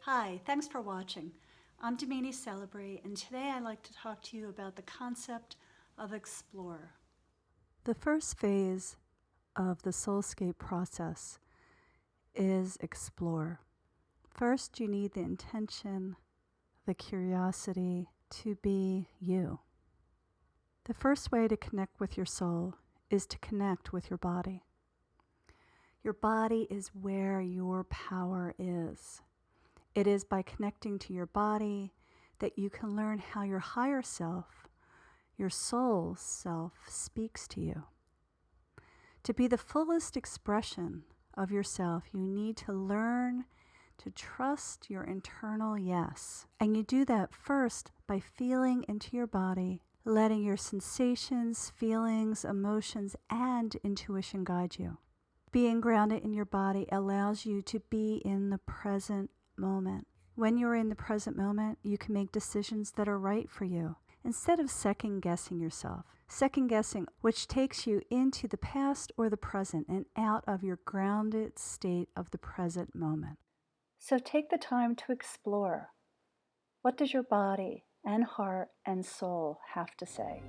Hi, thanks for watching. I'm Damini Celebre, and today I'd like to talk to you about the concept of explore. The first phase of the Soulscape process is explore. First, you need the intention, the curiosity to be you. The first way to connect with your soul is to connect with your body. Your body is where your power is. It is by connecting to your body that you can learn how your higher self, your soul self, speaks to you. To be the fullest expression of yourself, you need to learn to trust your internal yes. And you do that first by feeling into your body, letting your sensations, feelings, emotions, and intuition guide you. Being grounded in your body allows you to be in the present moment. When you're in the present moment, you can make decisions that are right for you instead of second guessing yourself. Second guessing, which takes you into the past or the present and out of your grounded state of the present moment. So take the time to explore. What does your body and heart and soul have to say?